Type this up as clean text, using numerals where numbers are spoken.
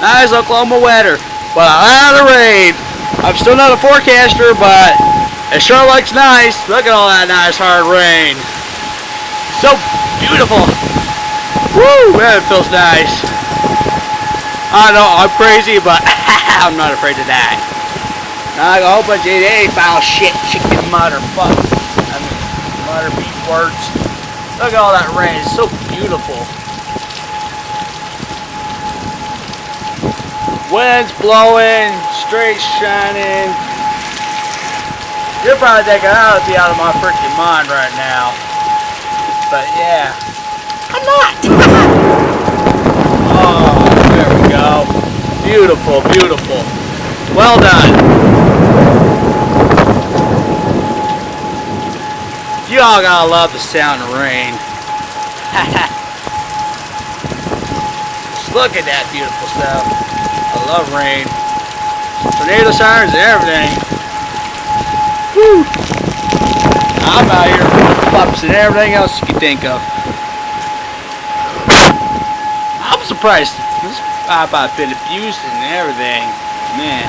Nice Oklahoma weather. But a lot of rain. I'm still not a forecaster, but it sure looks nice. Look at all that nice hard rain. So beautiful. Woo, that feels nice. I know I'm crazy, but I'm not afraid to die. Now I got a whole bunch of any foul shit, chicken motherfucker. I mean, mother beef words. Look at all that rain. It's so beautiful. Wind's blowing, straight shining. You're probably thinking I would be out of my freaking mind right now. But yeah, I'm not. Oh, there we go. Beautiful, beautiful. Well done. You all gotta love the sound of rain. Just look at that beautiful stuff. I love rain. Tornado sirens and everything. Woo! I'm out here with pups and everything else you can think of. I'm surprised. This Popeye been abused and everything. Man.